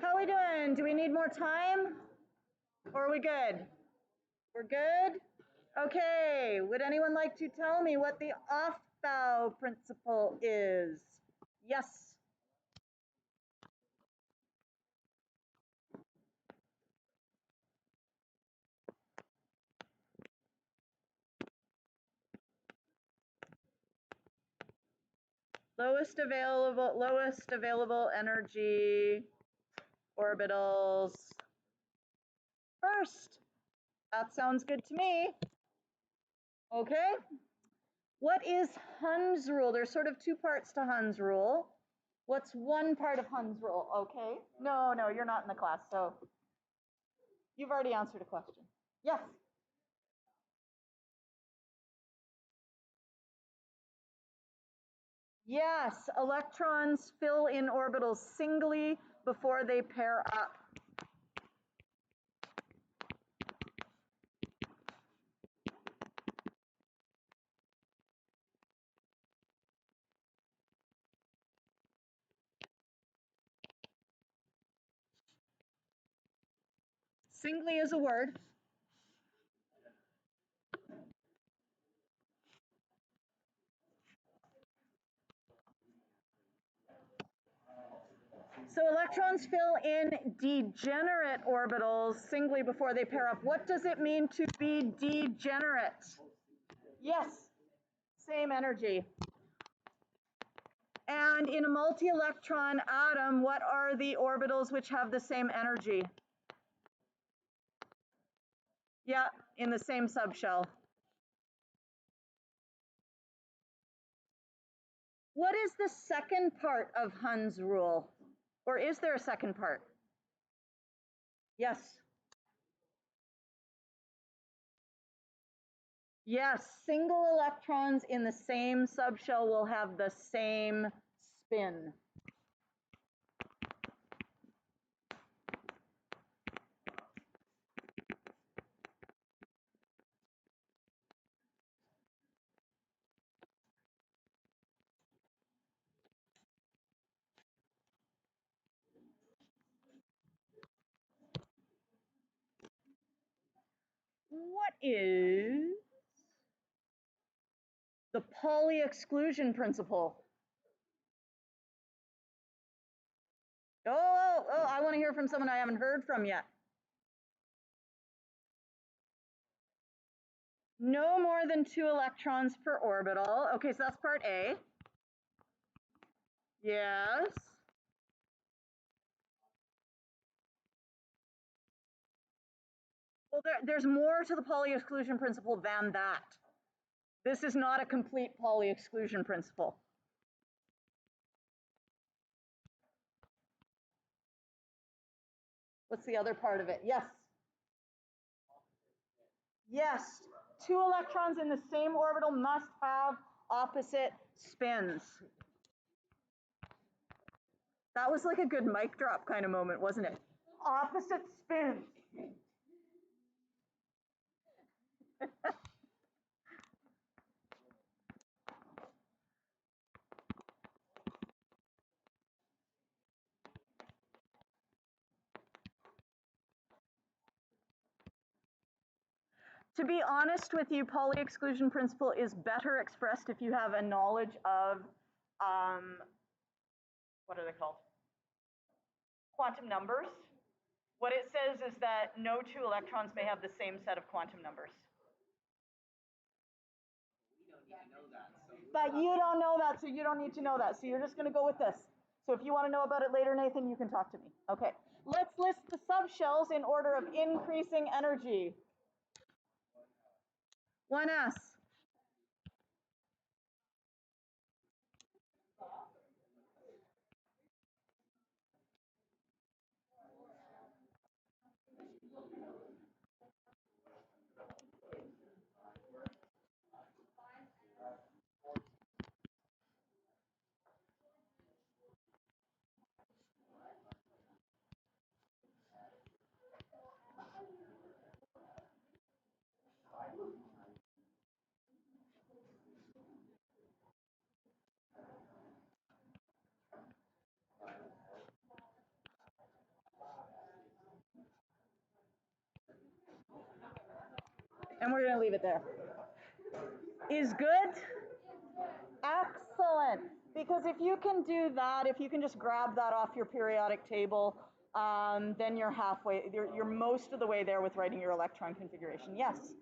How are we doing? Do we need more time? Or are we good? We're good? Okay, would anyone like to tell me what the off-bow principle is? Yes. Lowest available energy orbitals first. That sounds good to me. Okay. What is Hund's rule? There's sort of two parts to Hund's rule. What's one part of Hund's rule? Okay. No, you're not in the class, so you've already answered a question. Yes. Yes, electrons fill in orbitals singly before they pair up. Singly is a word. So electrons fill in degenerate orbitals singly before they pair up. What does it mean to be degenerate? Yes, same energy. And in a multi-electron atom, what are the orbitals which have the same energy? Yeah, in the same subshell. What is the second part of Hund's rule? Or is there a second part? Yes. Yes, single electrons in the same subshell will have the same spin. What is the Pauli exclusion principle? Oh, I want to hear from someone I haven't heard from yet. No more than 2 electrons per orbital. Okay, so that's part A. Yes. Well, there's more to the Pauli exclusion principle than that. This is not a complete Pauli exclusion principle. What's the other part of it? Yes. Yes, 2 electrons in the same orbital must have opposite spins. That was like a good mic drop kind of moment, wasn't it? Opposite spins. To be honest with you, Pauli exclusion principle is better expressed if you have a knowledge of, what are they called? Quantum numbers. What it says is that no 2 electrons may have the same set of quantum numbers. But you don't know that, so you don't need to know that. So you're just going to go with this. So if you want to know about it later, Nathan, you can talk to me. Okay, let's list the subshells in order of increasing energy. 1s. And we're going to leave it there. Is good? Excellent. Because if you can do that, if you can just grab that off your periodic table, then you're halfway, you're most of the way there with writing your electron configuration. Yes?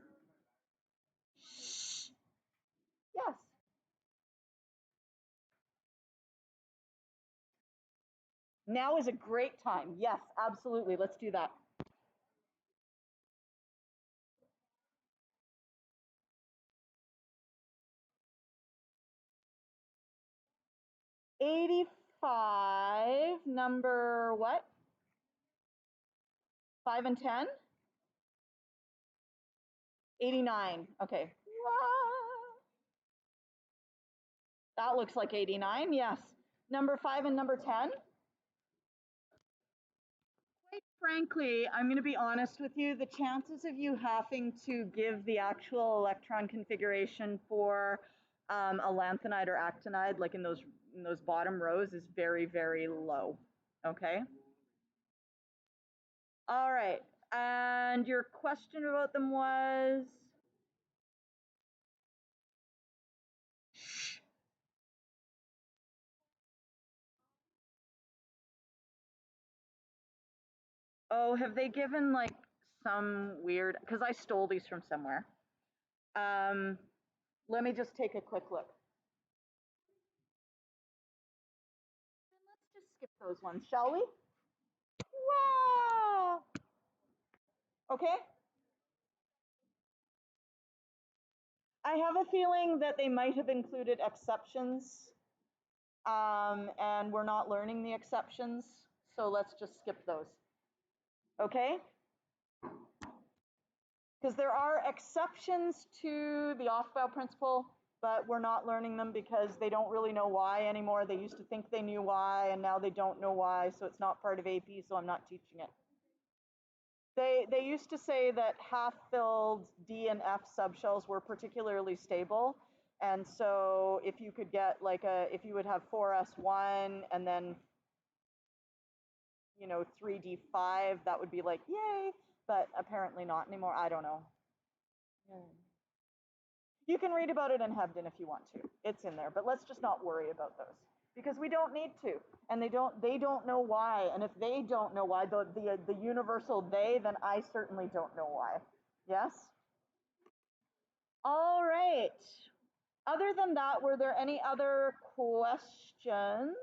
Yes. Now is a great time. Yes, absolutely. Let's do that. $85, number what? 5 and 10? 89. Okay. That looks like 89. Yes. Number 5 and number 10? Quite frankly, I'm going to be honest with you, the chances of you having to give the actual electron configuration for a lanthanide or actinide, like in those bottom rows, is very, very low. Okay. All right. And your question about them was? Oh, have they given like some weird, because I stole these from somewhere. Let me just take a quick look. Let's just skip those ones, shall we? Wow. Okay. I have a feeling that they might have included exceptions, and we're not learning the exceptions, so let's just skip those. Okay? Because there are exceptions to the off-bow principle, but we're not learning them because they don't really know why anymore. They used to think they knew why, and now they don't know why, so it's not part of AP, so I'm not teaching it. They used to say that half-filled D and F subshells were particularly stable, and so if you could get like if you would have 4s1 and then 3d5, that would be like yay, but apparently not anymore. I don't know. You can read about it in Hebden if you want to. It's in there, but let's just not worry about those because we don't need to, and they don't know why. And if they don't know why, the universal they, then I certainly don't know why. Yes. All right. Other than that, were there any other questions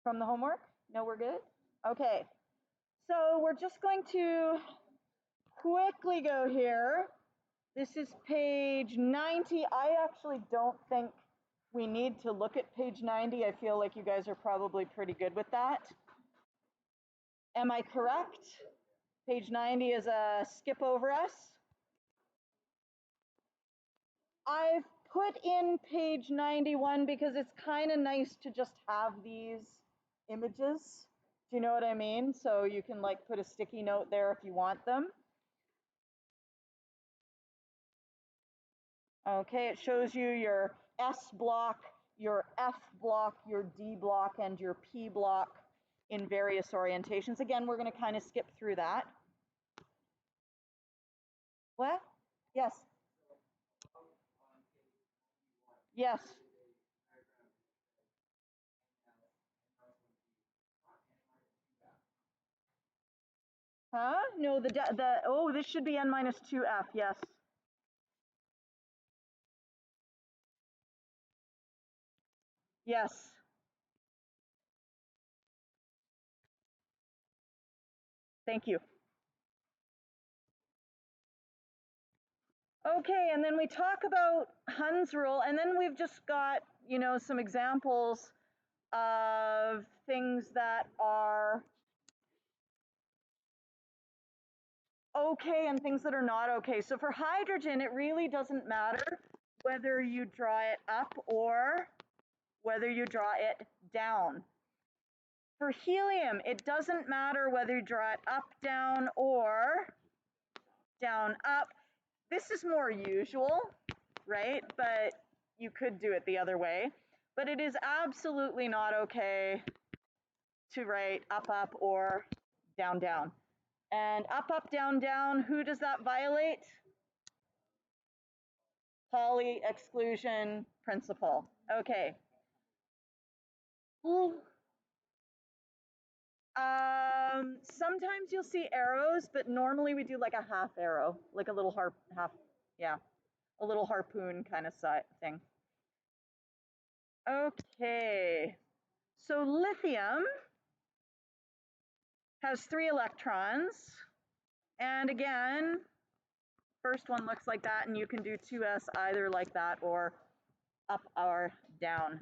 from the homework? No, we're good. Okay. So we're just going to quickly go here. This is page 90. I actually don't think we need to look at page 90. I feel like you guys are probably pretty good with that. Am I correct? Page 90 is a skip over us. I've put in page 91 because it's kind of nice to just have these images. Do you know what I mean? So you can like put a sticky note there if you want them. Okay, it shows you your S block, your F block, your D block, and your P block in various orientations. Again, we're going to kind of skip through that. What? Yes. Yes. Huh? No, oh, this should be N minus 2F, yes. Yes. Thank you. Okay, and then we talk about Hund's rule, and then we've just got, some examples of things that are okay and things that are not okay. So for hydrogen, it really doesn't matter whether you draw it up or whether you draw it down. For helium, it doesn't matter whether you draw it up, down, or down, up. This is more usual, right? But you could do it the other way. But it is absolutely not okay to write up, up, or down, down. And up, down, down, who does that violate? Pauli exclusion principle. Okay. Sometimes you'll see arrows, but normally we do like a half arrow, like a little a little harpoon kind of thing. Okay, so lithium has 3 electrons, and again, first one looks like that, and you can do 2s either like that or up or down.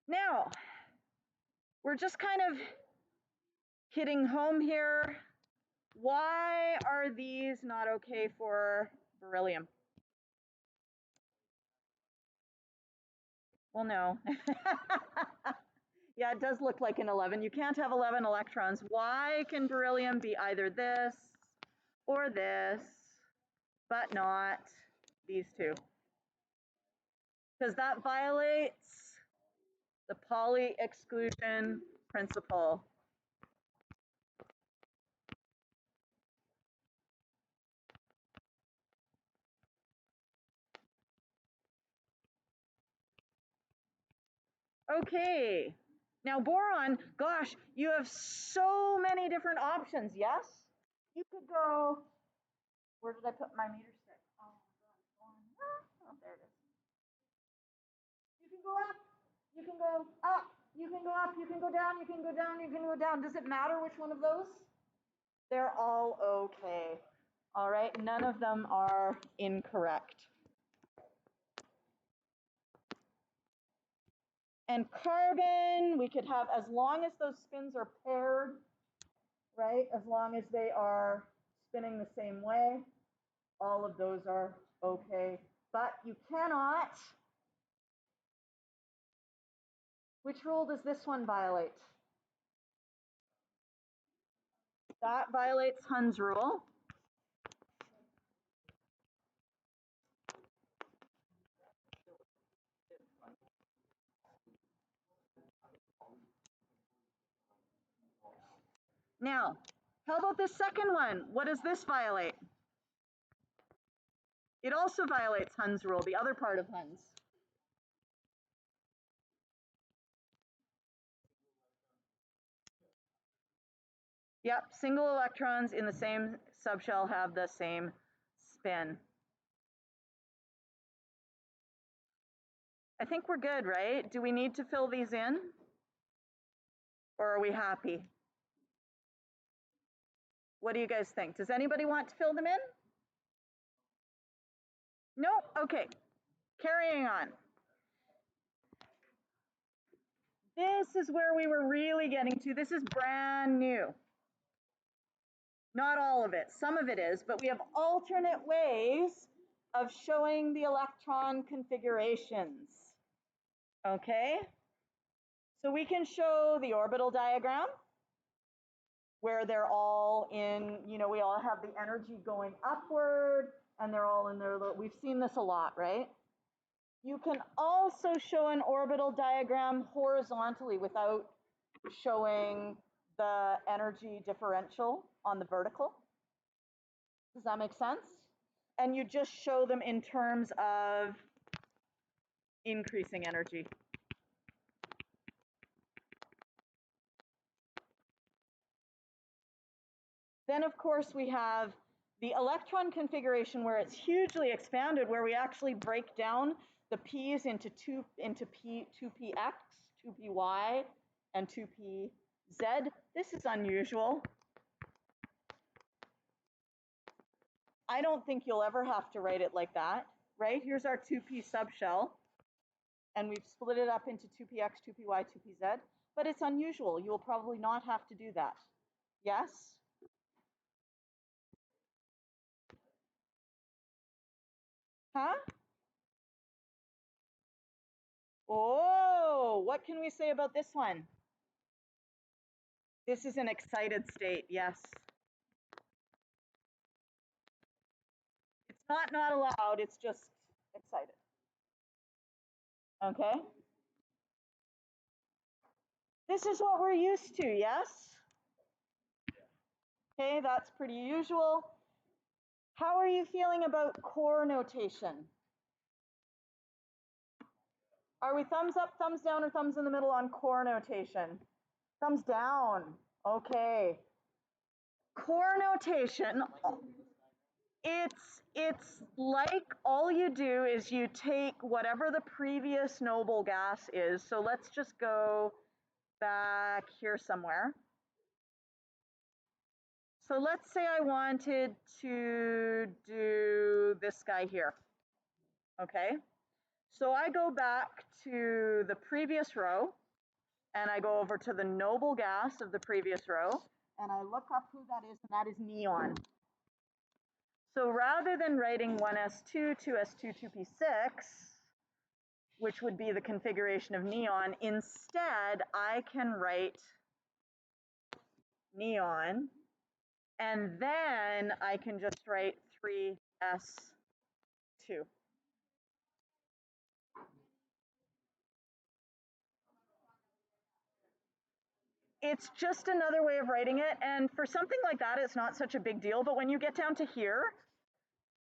Now, we're just kind of hitting home here. Why are these not okay for beryllium? Well, no. Yeah, it does look like an 11. You can't have 11 electrons. Why can beryllium be either this or this, but not these two? Because that violates the Pauli exclusion principle. Okay, now boron, gosh, you have so many different options, yes? You could go, where did I put my meter stick? Oh, there it is. You can go up, you can go up, you can go up, you can go down, you can go down, you can go down. Does it matter which one of those? They're all okay. All right, none of them are incorrect. And carbon, we could have, as long as those spins are paired, right? As long as they are spinning the same way, all of those are okay. But you cannot, which rule does this one violate? That violates Hund's rule. Now, how about this second one? What does this violate? It also violates Hund's rule, the other part of Hund's. Yep, single electrons in the same subshell have the same spin. I think we're good, right? Do we need to fill these in? Or are we happy? What do you guys think? Does anybody want to fill them in? No? Okay, carrying on. This is where we were really getting to. This is brand new. Not all of it, some of it is, but we have alternate ways of showing the electron configurations. Okay? So we can show the orbital diagram where they're all in, we all have the energy going upward and they're all in their little, we've seen this a lot, right? You can also show an orbital diagram horizontally without showing the energy differential on the vertical. Does that make sense? And you just show them in terms of increasing energy. Then, of course, we have the electron configuration where it's hugely expanded, where we actually break down the p's into 2px, 2py, and 2pz. This is unusual. I don't think you'll ever have to write it like that, right? Here's our 2p subshell, and we've split it up into 2px, 2py, 2pz, but it's unusual. You will probably not have to do that. Yes? Huh? Oh, what can we say about this one? This is an excited state, yes. It's not allowed, it's just excited. Okay? This is what we're used to, yes? Okay, that's pretty usual. How are you feeling about core notation? Are we thumbs up, thumbs down, or thumbs in the middle on core notation? Thumbs down. Okay. Core notation, it's like all you do is you take whatever the previous noble gas is. So let's just go back here somewhere. So let's say I wanted to do this guy here. Okay. So I go back to the previous row and I go over to the noble gas of the previous row and I look up who that is, and that is neon. So rather than writing 1s2, 2s2, 2p6, which would be the configuration of neon, instead I can write neon, and then I can just write 3s2. It's just another way of writing it, and for something like that, it's not such a big deal, but when you get down to here,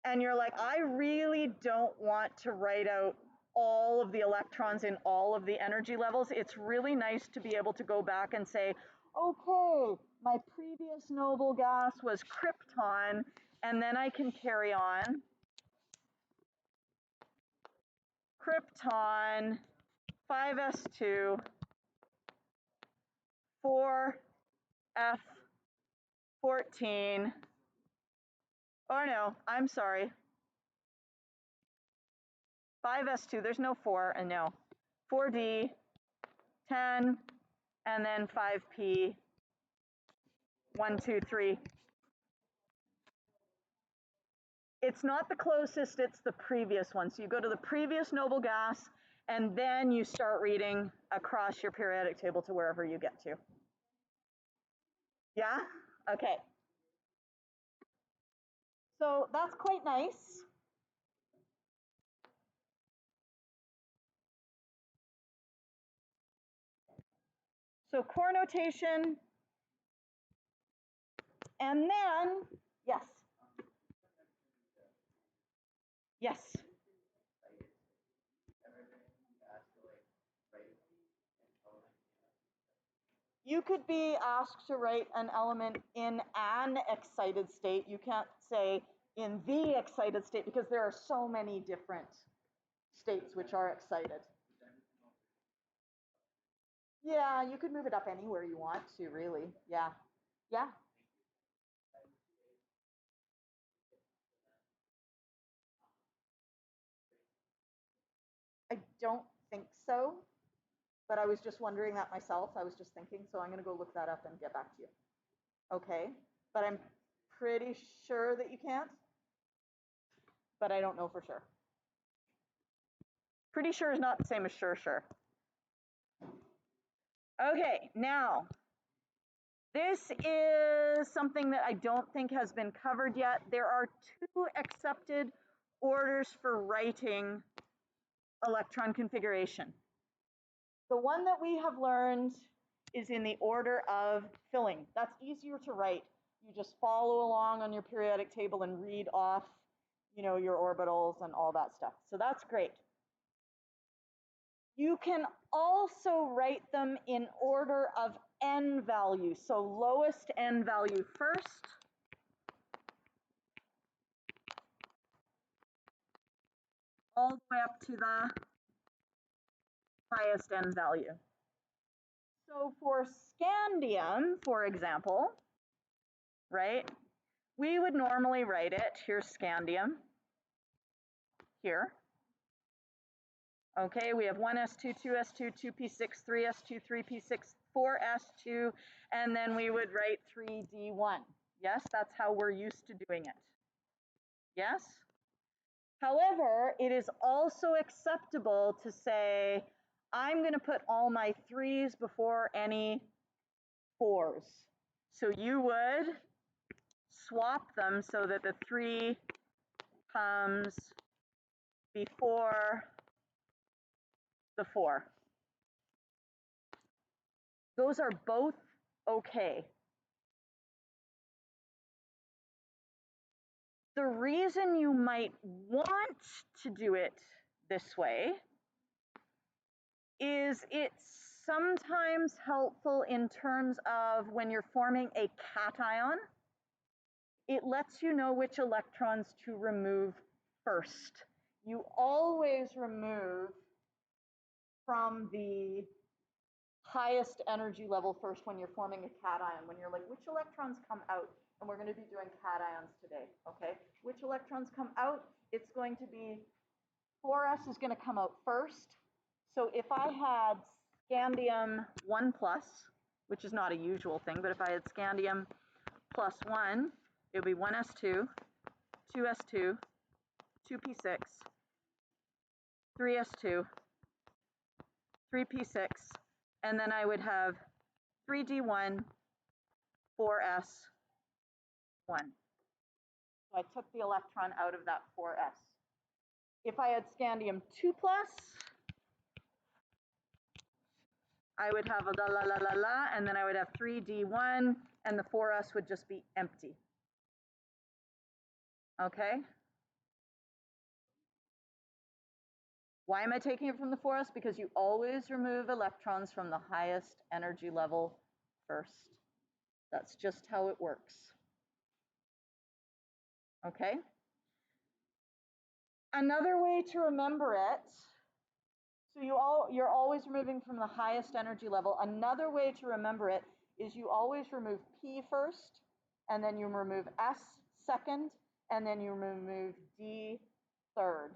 and you're like, I really don't want to write out all of the electrons in all of the energy levels, it's really nice to be able to go back and say, okay, my previous noble gas was krypton, and then I can carry on. Krypton, 5s2, 4f14. Oh no, I'm sorry. 5s2, there's no 4, and no. 4d, 10, and then 5p, 1, 2, 3. It's not the closest, it's the previous one. So you go to the previous noble gas, and then you start reading across your periodic table to wherever you get to. Yeah? Okay. So that's quite nice. So core notation, and then, yes. Yes. You could be asked to write an element in an excited state. You can't say in the excited state because there are so many different states which are excited. Yeah, you could move it up anywhere you want to, really. Yeah. Yeah. I don't think so, but I was just wondering that myself. I was just thinking, so I'm going to go look that up and get back to you. Okay, but I'm pretty sure that you can't, but I don't know for sure. Pretty sure is not the same as sure. Okay, now, this is something that I don't think has been covered yet. There are 2 accepted orders for writing electron configuration. The one that we have learned is in the order of filling. That's easier to write. You just follow along on your periodic table and read off, your orbitals and all that stuff. So that's great. You can also write them in order of n value. So lowest n value first. All the way up to the highest n value. So for scandium, for example, right, we would normally write it, here's scandium, here. Okay, we have 1s2, 2s2, 2p6, 3s2, 3p6, 4s2, and then we would write 3d1. Yes, that's how we're used to doing it. Yes? However, it is also acceptable to say, I'm going to put all my 3s before any 4s. So you would swap them so that the 3 comes before the 4. Those are both okay. The reason you might want to do it this way is it's sometimes helpful in terms of when you're forming a cation, it lets you know which electrons to remove first. You always remove from the highest energy level first when you're forming a cation, when you're like, which electrons come out? And we're going to be doing cations today, okay? Which electrons come out? It's going to be 4s is going to come out first. So if I had scandium 1 plus, which is not a usual thing, but if I had scandium plus 1, it would be 1s2, 2s2, 2p6, 3s2, 3p6, and then I would have 3d1, 4s1. So I took the electron out of that 4s. If I had scandium 2 plus, I would have a la la la la la, and then I would have 3d1, and the 4s would just be empty. Okay? Why am I taking it from the 4s? Because you always remove electrons from the highest energy level first. That's just how it works. Okay? Another way to remember it, so you're always removing from the highest energy level. Another way to remember it is you always remove P first, and then you remove S second, and then you remove D third.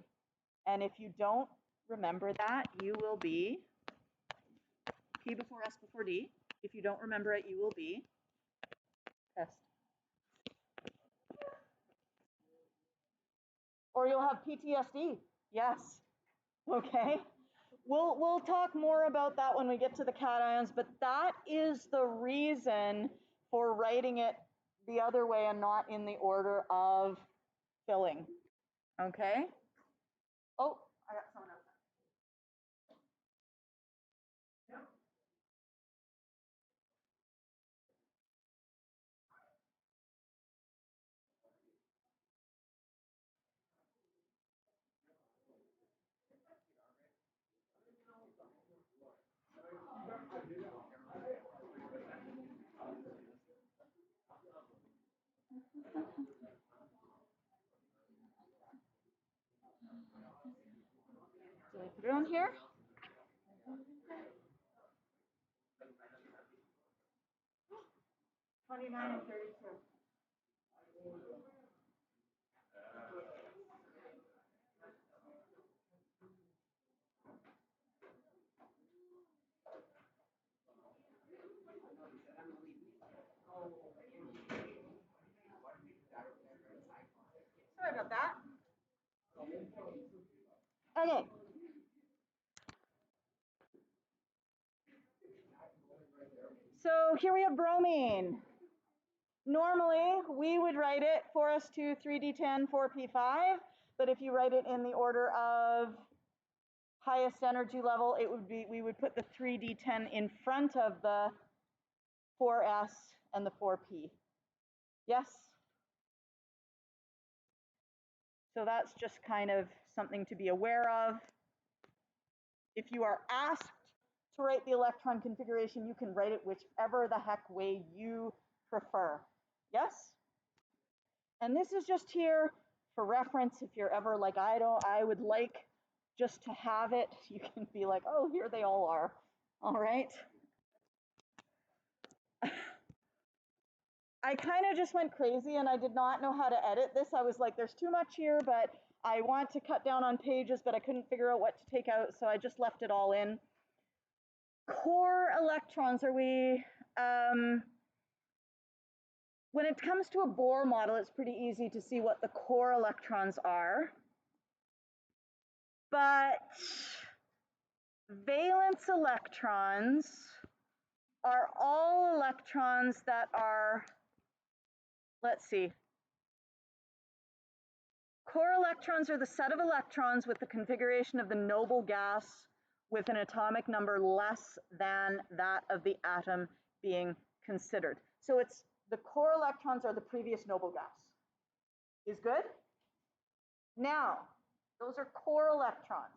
And if you don't remember that, you will be P before S before D. If you don't remember it, you will be test. Or you'll have PTSD. Yes. Okay. We'll talk more about that when we get to the cations, but that is the reason for writing it the other way and not in the order of filling. Okay? Oh, I got someone else. Did I put it on here? 29 and 32. Sorry about that. Okay. So here we have bromine. Normally, we would write it 4s2, 3d10, 4p5, but if you write it in the order of highest energy level, it would be, we would put the 3d10 in front of the 4s and the 4p. Yes? So that's just kind of something to be aware of. If you are asked to write the electron configuration, you can write it whichever the heck way you prefer. Yes? And this is just here for reference. If you're ever like, I would like just to have it, you can be like, oh, here they all are. All right. I kind of just went crazy and I did not know how to edit this. I was like, there's too much here, but I want to cut down on pages, but I couldn't figure out what to take out, so I just left it all in. Core electrons, are we, when it comes to a Bohr model, it's pretty easy to see what the core electrons are. But valence electrons are all electrons that are, let's see, core electrons are the set of electrons with the configuration of the noble gas with an atomic number less than that of the atom being considered. So it's the core electrons are the previous noble gas. Is good? Now, those are core electrons.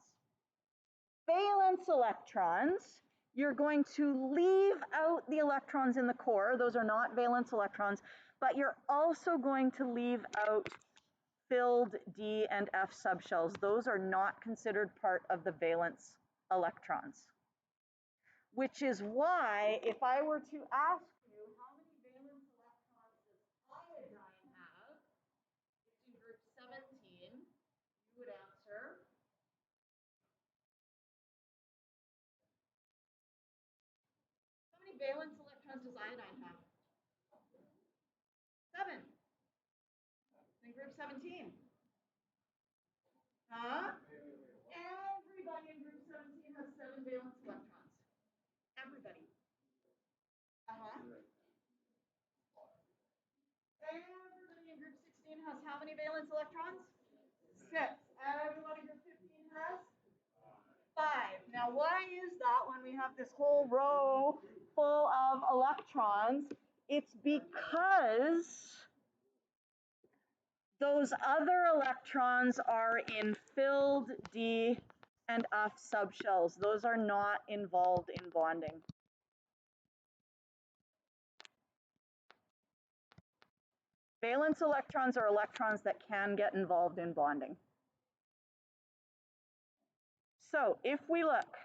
Valence electrons, you're going to leave out the electrons in the core. Those are not valence electrons, but you're also going to leave out filled D and F subshells. Those are not considered part of the valence electrons. Which is why, if I were to ask you how many valence electrons does iodine have, it's in group 17, you would answer how many valence electrons does iodine have? 7. In group 17. Huh? Everybody in group 17 has 7 valence electrons. Everybody. Uh-huh. Everybody in group 16 has how many valence electrons? 6. Everybody in group 15 has 5. Now, why is that when we have this whole row full of electrons? It's because those other electrons are in filled D and F subshells. Those are not involved in bonding. Valence electrons are electrons that can get involved in bonding. So if we look,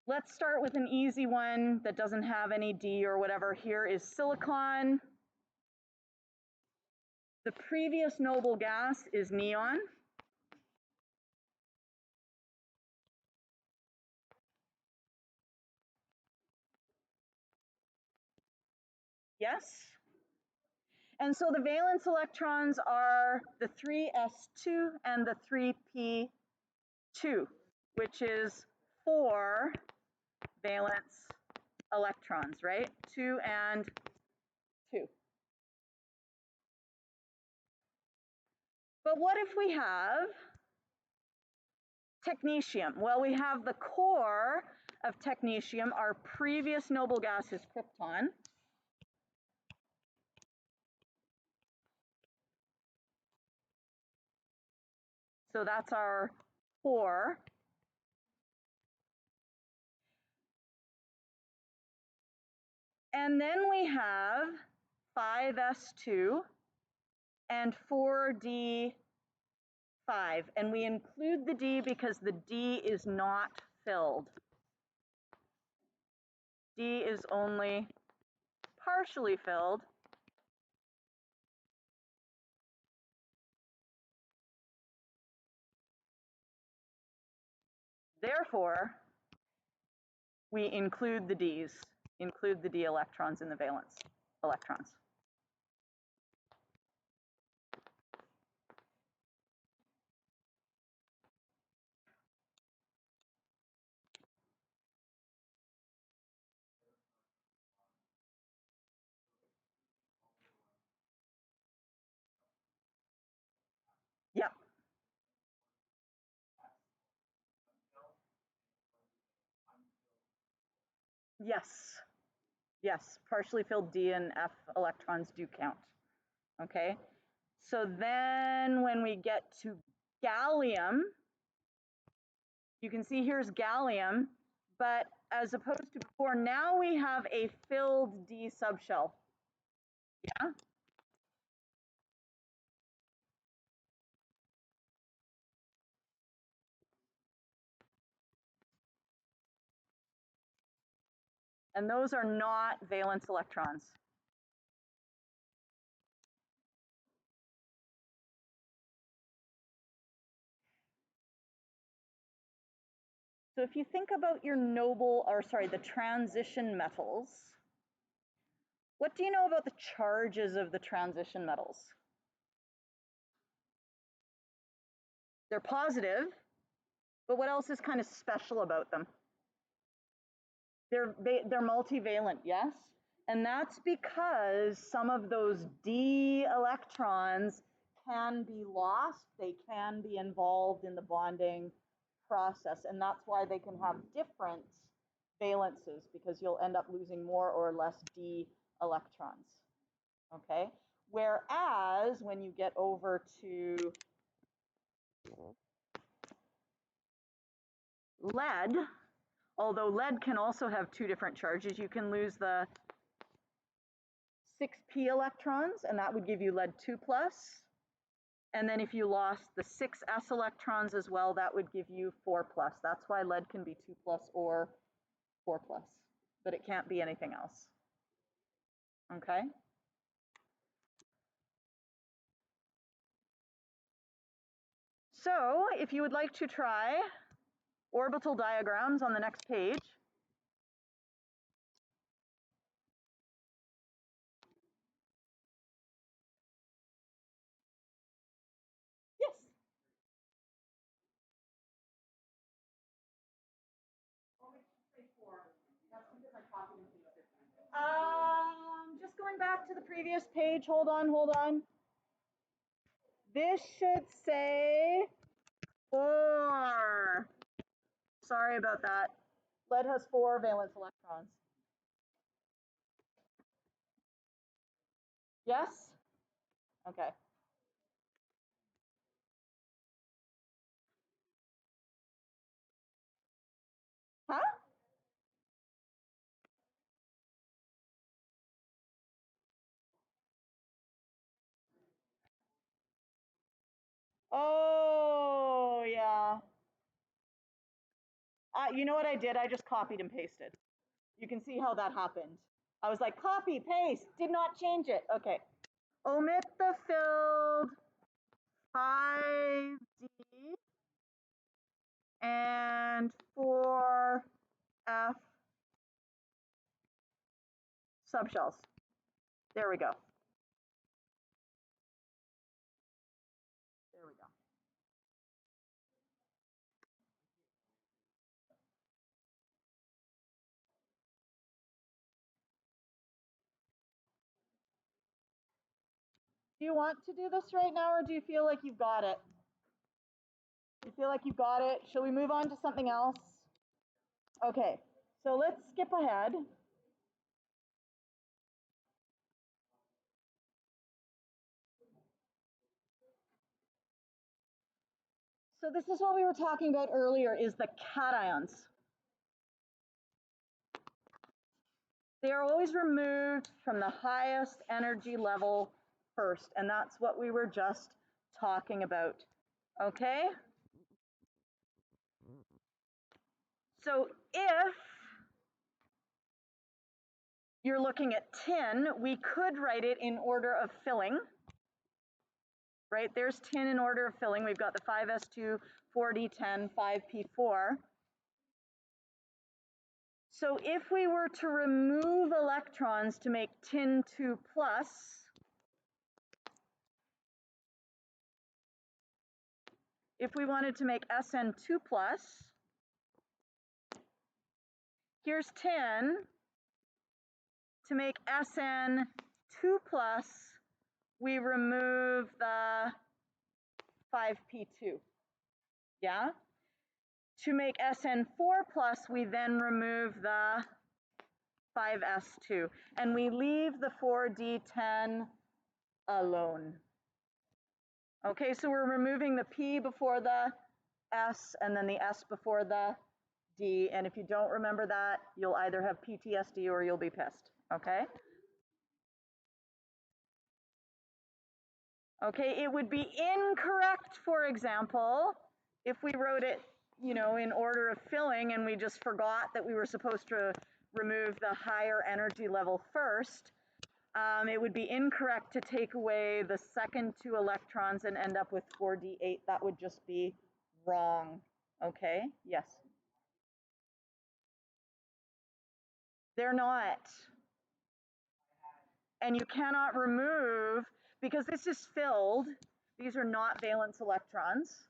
let's start with an easy one that doesn't have any D or whatever. Here is silicon. The previous noble gas is neon. Yes? And so the valence electrons are the 3s2 and the 3p2, which is 4 valence electrons, right? 2 and 2. But what if we have technetium? Well, we have the core of technetium. Our previous noble gas is krypton. So that's our core. And then we have 5s2 and 4d5. And we include the D because the D is not filled. D is only partially filled. Therefore, we include the Ds, include the D electrons in the valence electrons. Yep. Yes. Yes, partially filled D and F electrons do count. Okay. So then when we get to gallium, you can see here's gallium, but as opposed to before, now we have a filled D subshell. Yeah? And those are not valence electrons. So if you think about your the transition metals, what do you know about the charges of the transition metals? They're positive, but what else is kind of special about them? They're multivalent, yes? And that's because some of those D electrons can be lost. They can be involved in the bonding process, and that's why they can have different valences, because you'll end up losing more or less d electrons. Okay, whereas when you get over to lead, although lead can also have two different charges, you can lose the 6p electrons, and that would give you lead 2+. And then if you lost the 6s electrons as well, that would give you 4+. That's why lead can be 2+ or 4+, but it can't be anything else. Okay? So if you would like to try orbital diagrams on the next page, yes. Just going back to the previous page. Hold on. This should say 4. Sorry about that. Lead has 4 valence electrons. Yes? Okay. Huh? Oh, yeah. You know what I did? I just copied and pasted. You can see how that happened. I was like, copy, paste, did not change it. Okay. Omit the filled 5D and 4F subshells. There we go. There we go. Do you want to do this right now, or do you feel like you've got it? You feel like you've got it? Shall we move on to something else? Okay, so let's skip ahead. So this is what we were talking about earlier, is the cations. They are always removed from the highest energy level first, and that's what we were just talking about. Okay? So if you're looking at tin, we could write it in order of filling. Right, there's tin in order of filling. We've got the 5s2, 4d10, 5p4. So if we were to remove electrons to make tin 2+, if we wanted to make SN2+, here's tin. To make SN2+, we remove the 5p2. Yeah? To make SN4+, we then remove the 5s2, and we leave the 4d10 alone. Okay, so we're removing the p before the s and then the s before the d, and if you don't remember that, you'll either have PTSD or you'll be pissed. Okay? Okay, it would be incorrect, for example, if we wrote it, you know, in order of filling and we just forgot that we were supposed to remove the higher energy level first. It would be incorrect to take away the second 2 electrons and end up with 4d8. That would just be wrong. Okay, yes. They're not. And you cannot remove, because this is filled, these are not valence electrons,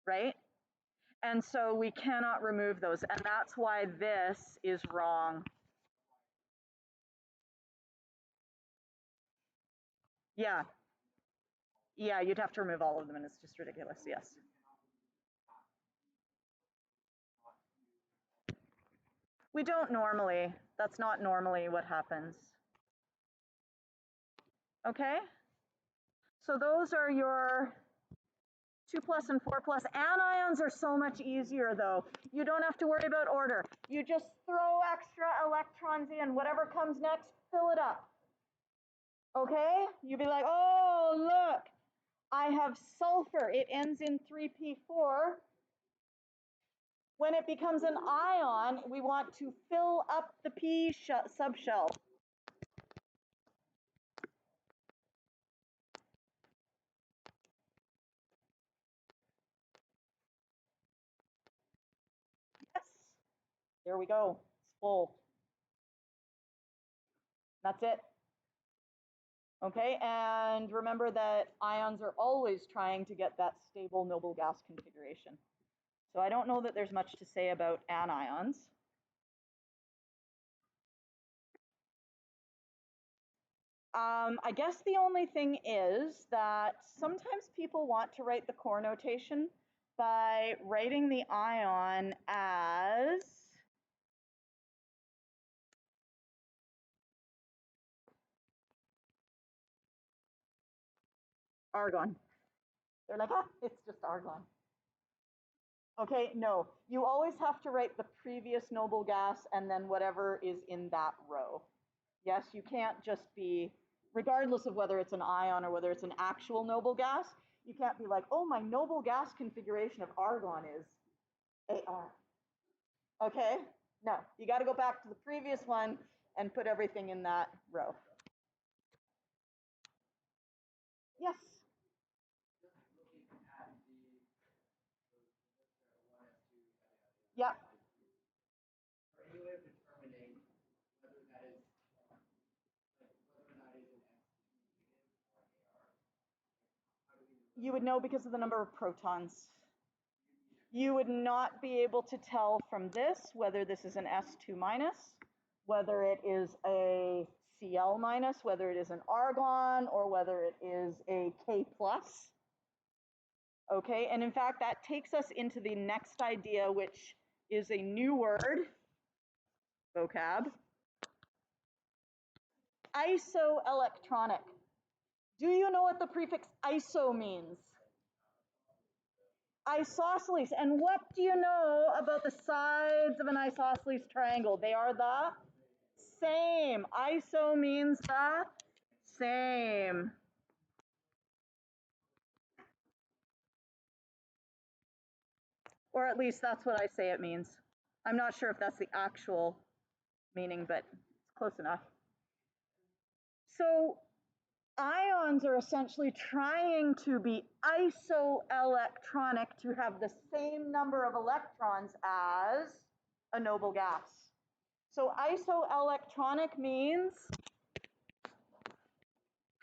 right? And so we cannot remove those, and that's why this is wrong. Yeah. Yeah, you'd have to remove all of them, and it's just ridiculous, yes. We don't normally. That's not normally what happens. Okay? So those are your 2+ and 4+. Anions are so much easier though. You don't have to worry about order. You just throw extra electrons in. Whatever comes next, fill it up. Okay? You'd be like, oh, look, I have sulfur. It ends in 3p4. When it becomes an ion, we want to fill up the p subshell. Yes. There we go. It's full. That's it. Okay, and remember that ions are always trying to get that stable noble gas configuration. So I don't know that there's much to say about anions. I guess the only thing is that sometimes people want to write the core notation by writing the ion as argon. They're like, ah, it's just argon. Okay, no, you always have to write the previous noble gas and then whatever is in that row. Yes, you can't just be, regardless of whether it's an ion or whether it's an actual noble gas, you can't be like, oh, my noble gas configuration of argon is AR. Okay, no, you got to go back to the previous one and put everything in that row. Yes. Yep. You would know because of the number of protons. You would not be able to tell from this whether this is an S2 minus, whether it is a Cl minus, whether it is an argon, or whether it is a K plus. Okay, and in fact, that takes us into the next idea, which is a new word, vocab, isoelectronic. Do you know what the prefix iso means? Isosceles. And what do you know about the sides of an isosceles triangle? They are the same. Iso means the same. Or at least that's what I say it means. I'm not sure if that's the actual meaning, but it's close enough. So ions are essentially trying to be isoelectronic, to have the same number of electrons as a noble gas. So isoelectronic means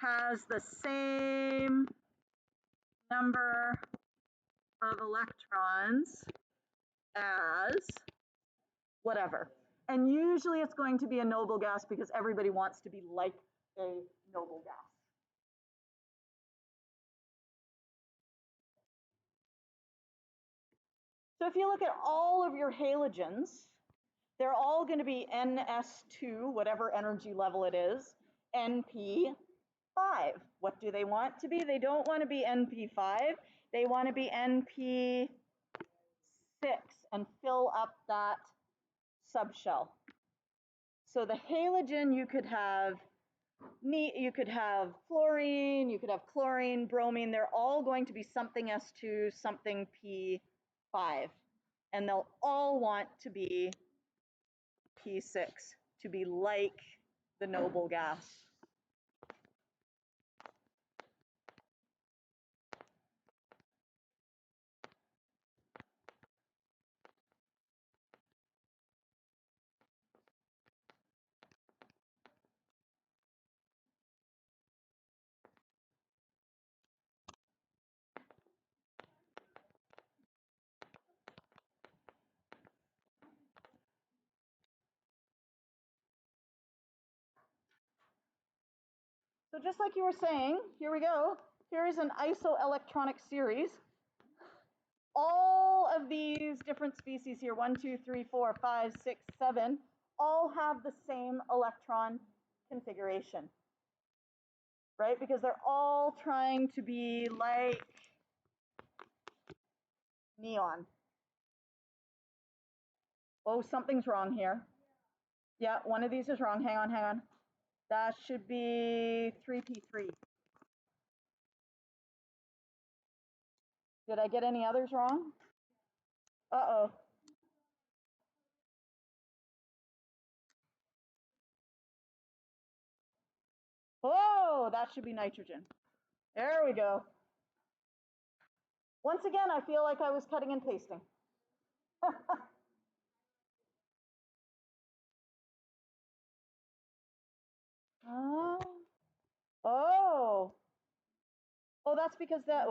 has the same number of electrons as whatever. And usually it's going to be a noble gas because everybody wants to be like a noble gas. So if you look at all of your halogens, they're all going to be NS2, whatever energy level it is, NP5. What do they want to be? They don't want to be NP5. They want to be NP6 and fill up that subshell. So the halogen, you could have fluorine, you could have chlorine, bromine. They're all going to be something S2, something P5. And they'll all want to be P6, to be like the noble gas. So just like you were saying, here we go. Here is an isoelectronic series. All of these different species here, 1, 2, 3, 4, 5, 6, 7, all have the same electron configuration, right? Because they're all trying to be like neon. Oh, something's wrong here. Yeah, one of these is wrong. Hang on, hang on. That should be 3p3. Did I get any others wrong? Uh-oh. Oh, that should be nitrogen. There we go. Once again, I feel like I was cutting and pasting. Oh. Oh. Oh, that's because that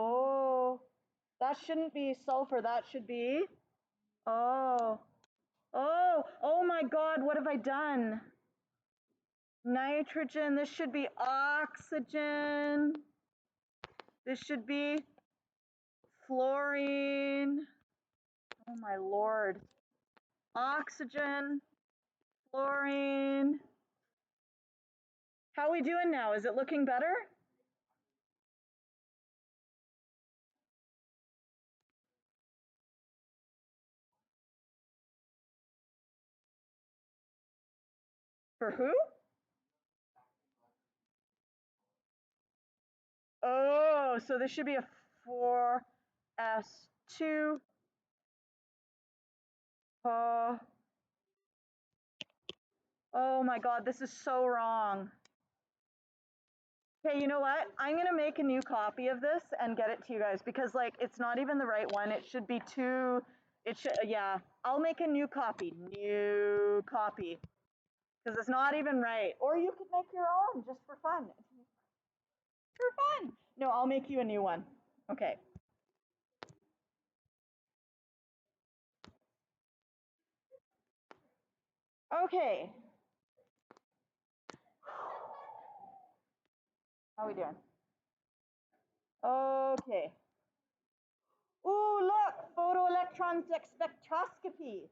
shouldn't be sulfur. That should be, oh my God, what have I done? Nitrogen, this should be oxygen. This should be fluorine. Oh my Lord. Oxygen, fluorine. How are we doing now? Is it looking better? For who? Oh, so this should be a 4s2. Oh my God, this is so wrong. Okay, you know what? I'm gonna make a new copy of this and get it to you guys because like it's not even the right one. It should be two, it should, yeah. I'll make a new copy, because it's not even right. Or you could make your own just for fun. For fun. No, I'll make you a new one. Okay. Okay. How are we doing? Okay. Ooh, look, photoelectron spectroscopy.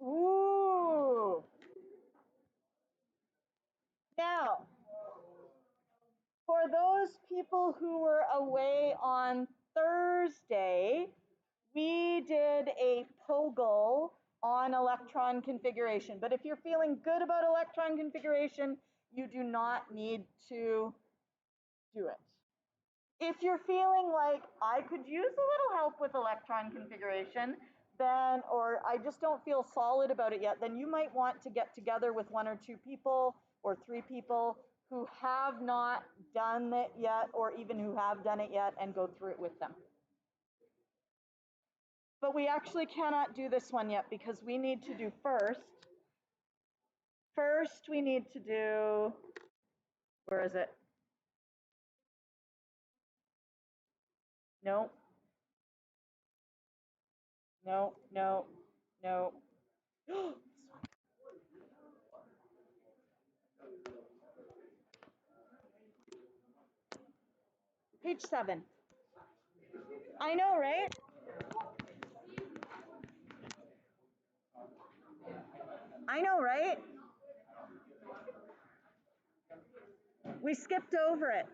Ooh. Now, for those people who were away on Thursday, we did a POGL on electron configuration. But if you're feeling good about electron configuration, you do not need to do it. If you're feeling like I could use a little help with electron configuration, then, or I just don't feel solid about it yet, then you might want to get together with 1 or 2 people or 3 people who have not done it yet, or even who have done it yet, and go through it with them. But we actually cannot do this one yet because we need to do first we need to do, where is it? No. No, no, no. Page 7. I know, right? I know, right? We skipped over it.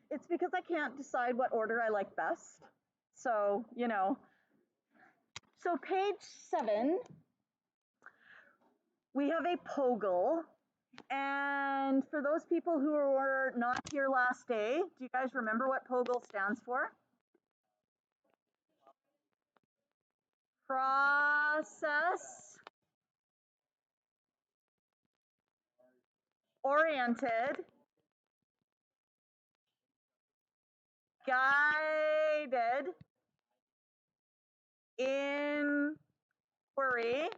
It's because I can't decide what order I like best. So, you know. So page 7, we have a POGL. And for those people who were not here last day, do you guys remember what POGL stands for? Process oriented, guided inquiry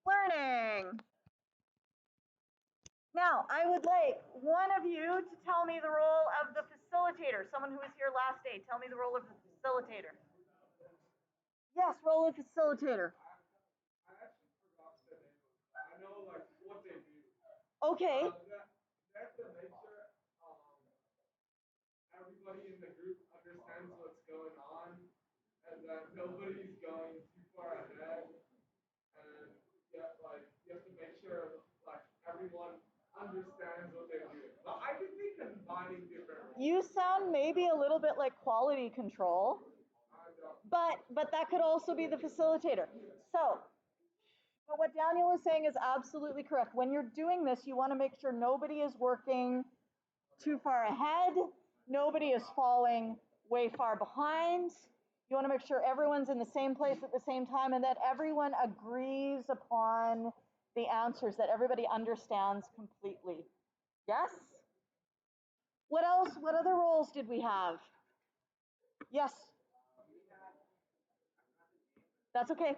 learning. Now, I would like one of you to tell me the role of the facilitator. Someone who was here last day, tell me the role of the facilitator. Yes, role of facilitator. I actually forgot the name of it. I know like what they do. Okay. That everybody in the group understands what's going on, and that nobody's going too far ahead, and yeah, like you have to make sure like everyone understands what they're doing. Well, I could be combining different roles. You sound maybe a little bit like quality control, but that could also be the facilitator. So, but what Daniel is saying is absolutely correct. When you're doing this, you want to make sure nobody is working too far ahead, nobody is falling way far behind. You want to make sure everyone's in the same place at the same time and that everyone agrees upon the answers, that everybody understands completely. Yes? What else? What other roles did we have? Yes. That's okay.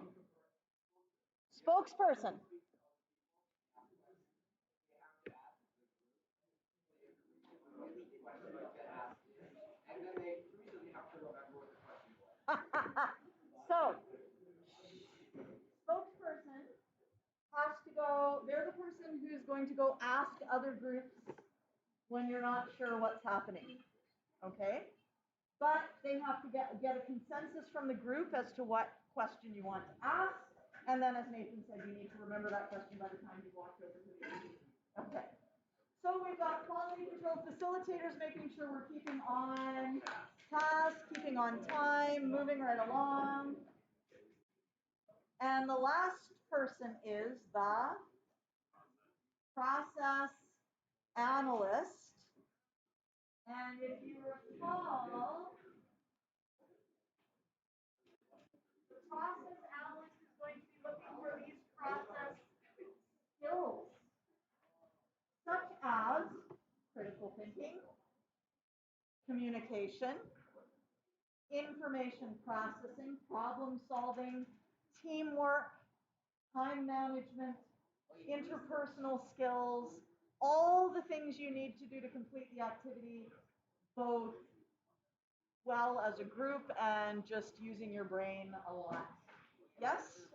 Spokesperson. So, spokesperson has to go, they're the person who's going to go ask other groups when you're not sure what's happening. Okay? But they have to get a consensus from the group as to what question you want to ask. And then, as Nathan said, you need to remember that question by the time you walked over to the group. Okay. So we've got quality control facilitators making sure we're keeping on task, keeping on time, moving right along. And the last person is the process analyst. And if you recall, the process analyst is going to be looking for these process skills, such as critical thinking, communication, information processing, problem solving, teamwork, time management, interpersonal skills, all the things you need to do to complete the activity, both well as a group and just using your brain a lot. Yes?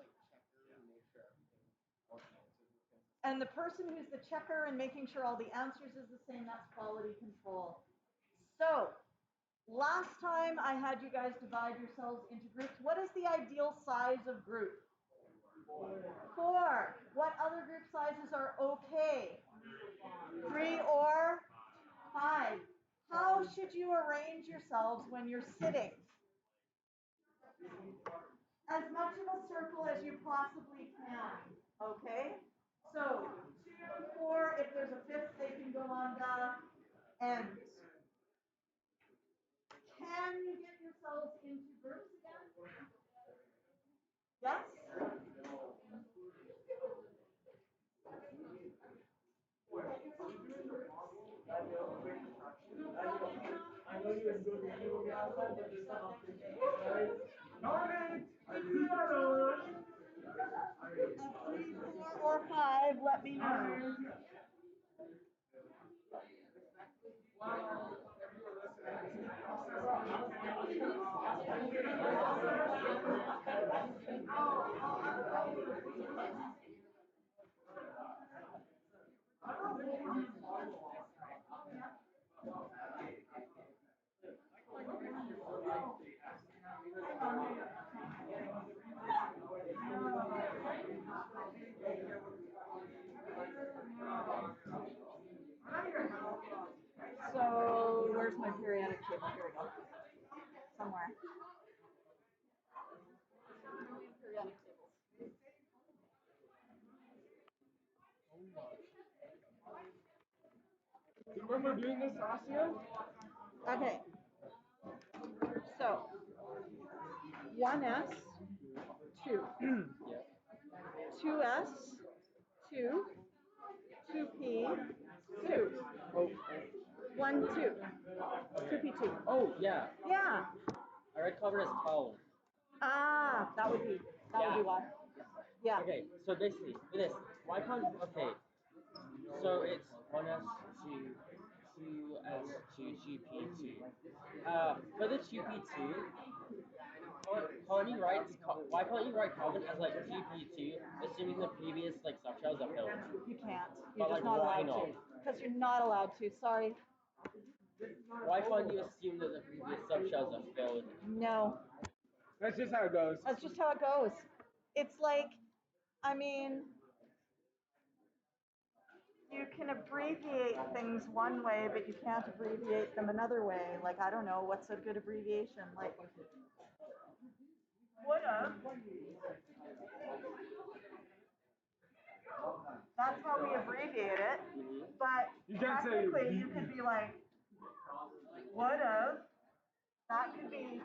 And the person who's the checker and making sure all the answers is the same, that's quality control. So, last time I had you guys divide yourselves into groups. What is the ideal size of group? 4. What other group sizes are okay? 3 or 5. How should you arrange yourselves when you're sitting? As much of a circle as you possibly can, okay? So 2 to 4, if there's a 5th, they can go on the ends. Can you get yourselves into groups again? Yes? Three, 4, or 5, let me know. So where's my periodic table? Here we go. Somewhere. Periodic tables. When we're doing this, Asya? Okay. So 1S, 2. 2S, 2. 2P, 2. Oh, 1, 2. 2P2. oh, yeah. Yeah. I read covered as 12. Ah, that would be why. Yeah. Okay, so basically, with this, why can't, okay, so it's 1S, 2, 2S, 2, 2P2. For the 2P2, why can't you write carbon as like 2P2, assuming the previous like structures are filled? You can't. You're But just like, not why allowed not? to. Because you're not allowed to. Sorry. Why can't you assume that the previous subshells are filled? No, That's just how it goes. that's just how it goes. It's like, I mean, you can abbreviate things one way, but you can't abbreviate them another way. Like, I don't know, what's a good abbreviation? Like, would have. That's how we abbreviate it. But You can't say technically, you could be like, would have. That could be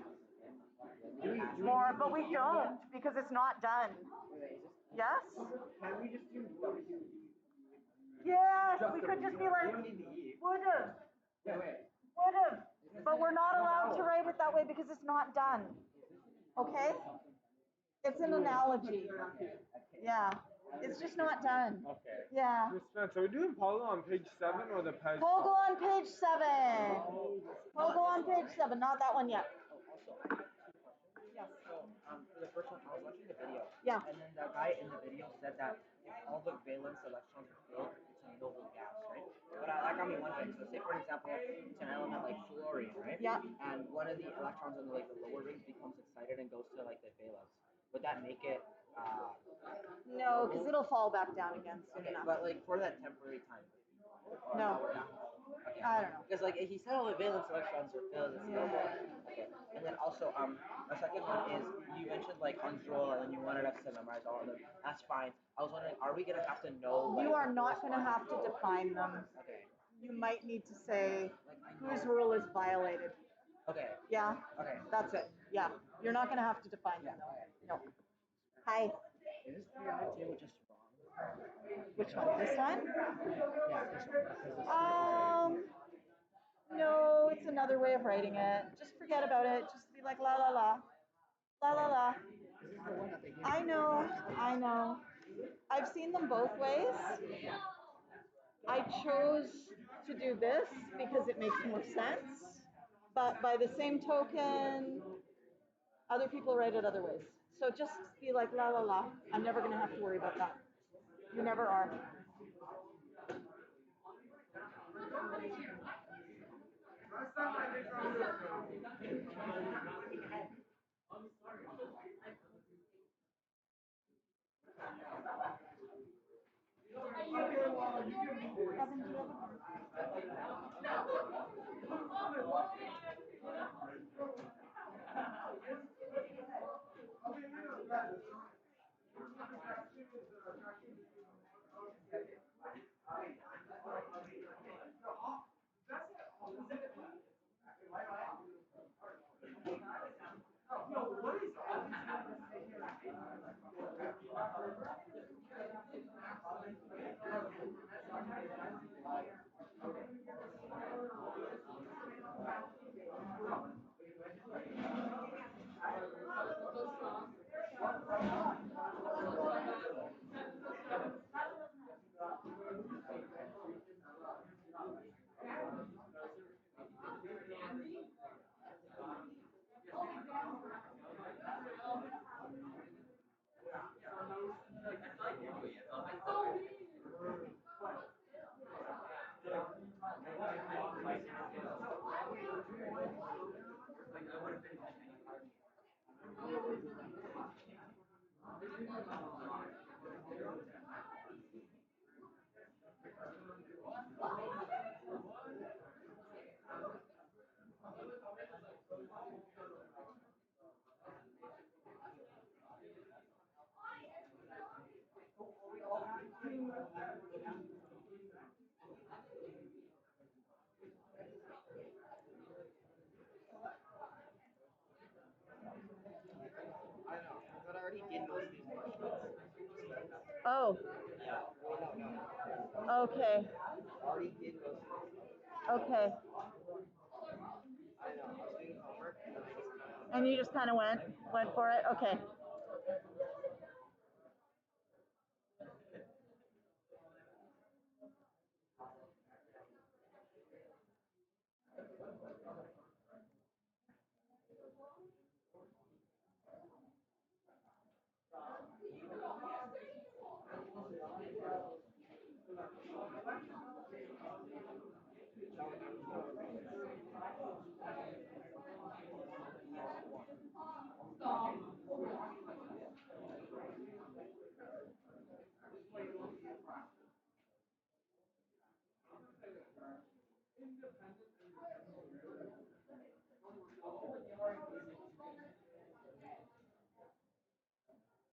more, but we don't because it's not done. Yes? Can we just do W? Yes, we could just be like, would have. Would have. But we're not allowed to write it that way because it's not done. Okay? It's an analogy. Yeah. It's just not done. Okay. Yeah. Miss Spence, are we doing Polo on page 7 or the page? Pogo on page 7. Pogo on page 7. Not that one yet. Yes. For the first one, I was watching the video. Yeah. And then the guy in the video said that if all the valence electrons are filled, it's a noble gas, right? But that got me wondering. So say, for example, it's an element like fluorine, right? Yeah. And one of the electrons in like the lower rings becomes excited and goes to like the valence. Would that make it? No, because it'll fall back down again soon Okay, enough. but like for that temporary time. No. Okay. I don't know. Because like he said, all the valence electrons are filled. It's noble. Okay. And then also, the second one is you mentioned like Hundsrule and then you wanted us to memorize all of them. That's fine. I was wondering, are we gonna have to know? Like, You are not going to have to define them. Okay. You might need to say whose rule is violated. Okay. Yeah? Okay. That's it. Yeah. You're not going to have to define them though. No. Hi. Is this periodic table just wrong? Which one? This one? Yeah, this one. No, it's another way of writing it. Just forget about it. Just be like la la la. La la la. I know. I know. I've seen them both ways. I chose to do this because it makes more sense. But by the same token, other people write it other ways. So just be like la la la. I'm never going to have to worry about that. You never are. I know, but I already did most of these questions. Oh, Yeah. Well, no. okay. I already did most of these. Okay. I know. I was doing homework and then I just. And you just kind of went for it? Okay.